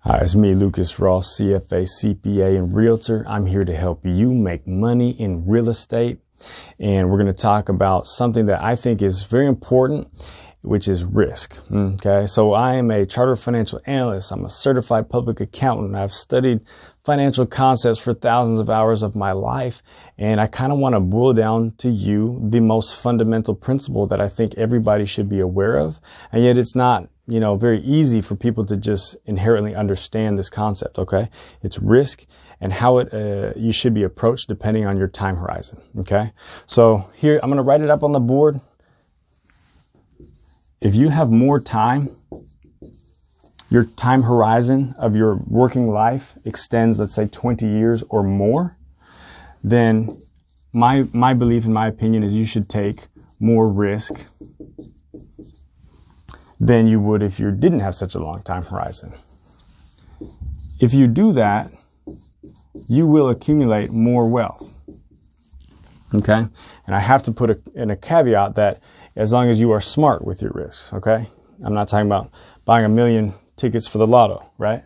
Hi, it's me, Lucas Roth, CFA, CPA, and Realtor. I'm here to help you make money in real estate. And we're going to talk about something that I think is very important, which is risk. Okay. So I am a chartered financial analyst. I'm a certified public accountant. I've studied financial concepts for thousands of hours of my life. And I kind of want to boil down to you the most fundamental principle that I think everybody should be aware of. And yet it's not, very easy for people to just inherently understand this concept. Okay. It's risk and how you should be approached depending on your time horizon. Okay. So here, I'm going to write it up on the board. If you have more time, your time horizon of your working life extends, let's say 20 years or more, then my belief, in my opinion, is you should take more risk than you would if you didn't have such a long time horizon. If you do that, you will accumulate more wealth. Okay? And I have to put in a caveat that as long as you are smart with your risks, okay? I'm not talking about buying 1 million tickets for the lotto, right?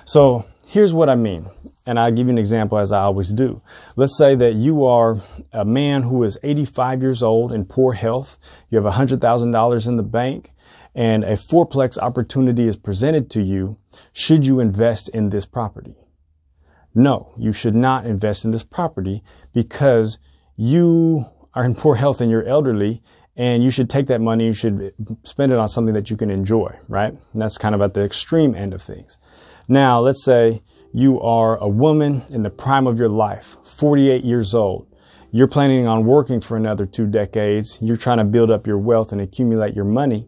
So here's what I mean. And I'll give you an example, as I always do. Let's say that you are a man who is 85 years old in poor health. You have $100,000 in the bank and a fourplex opportunity is presented to you. Should you invest in this property? No, you should not invest in this property because you are in poor health and you're elderly, and you should take that money, you should spend it on something that you can enjoy, right? And that's kind of at the extreme end of things. Now, let's say you are a woman in the prime of your life, 48 years old. You're planning on working for another 2 decades. You're trying to build up your wealth and accumulate your money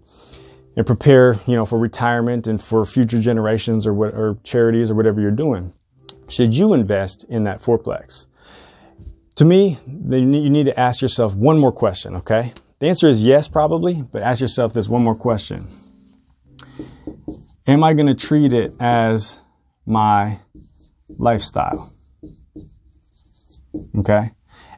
and prepare, for retirement and for future generations or charities or whatever you're doing. Should you invest in that fourplex? To me, you need to ask yourself one more question, okay? The answer is yes, probably, but ask yourself this one more question. Am I going to treat it as my lifestyle? Okay.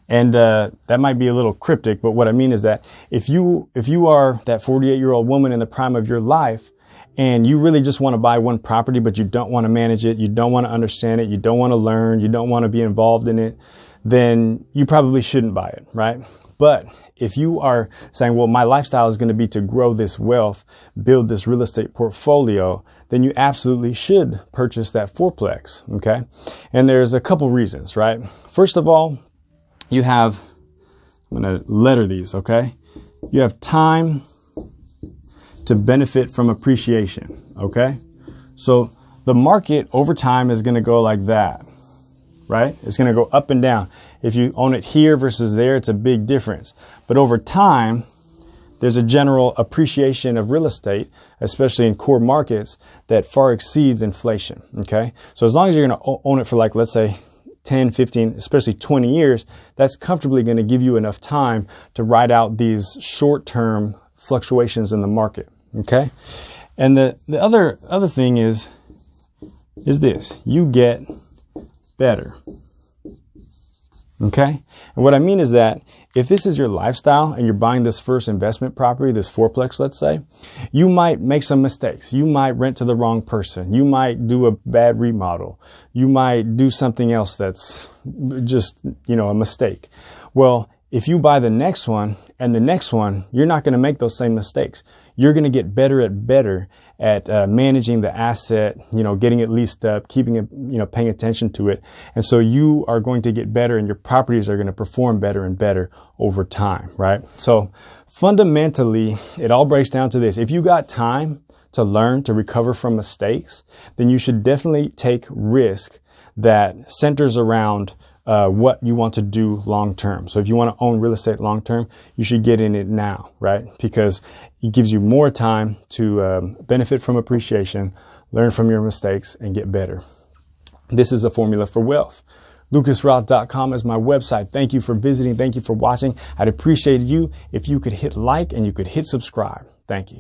And that might be a little cryptic, but what I mean is that if you are that 48-year-old woman in the prime of your life and you really just want to buy one property, but you don't want to manage it, you don't want to understand it, you don't want to learn, you don't want to be involved in it, then you probably shouldn't buy it, right? But if you are saying, well, my lifestyle is going to be to grow this wealth, build this real estate portfolio, then you absolutely should purchase that fourplex. Okay. And there's a couple reasons, right? First of all, you have, I'm going to letter these. Okay. You have time to benefit from appreciation. Okay. So the market over time is going to go like that, right? It's going to go up and down. If you own it here versus there, it's a big difference. But over time, there's a general appreciation of real estate, especially in core markets, that far exceeds inflation. Okay. So as long as you're going to own it for let's say 10, 15, especially 20 years, that's comfortably going to give you enough time to ride out these short-term fluctuations in the market. Okay. And the other thing is this, you get better. Okay. And what I mean is that if this is your lifestyle and you're buying this first investment property, this fourplex, let's say, you might make some mistakes. You might rent to the wrong person. You might do a bad remodel. You might do something else that's just, a mistake. Well, if you buy the next one and the next one, you're not going to make those same mistakes. You're going to get better at managing the asset, getting it leased up, keeping it, paying attention to it. And so you are going to get better and your properties are going to perform better and better over time, right? So fundamentally, it all breaks down to this. If you got time to learn, to recover from mistakes, then you should definitely take risk that centers around what you want to do long term. So if you want to own real estate long term, you should get in it now, right? Because it gives you more time to benefit from appreciation, learn from your mistakes, and get better. This is a formula for wealth. LucasRoth.com is my website. Thank you for visiting. Thank you for watching. I'd appreciate you if you could hit like and you could hit subscribe. Thank you.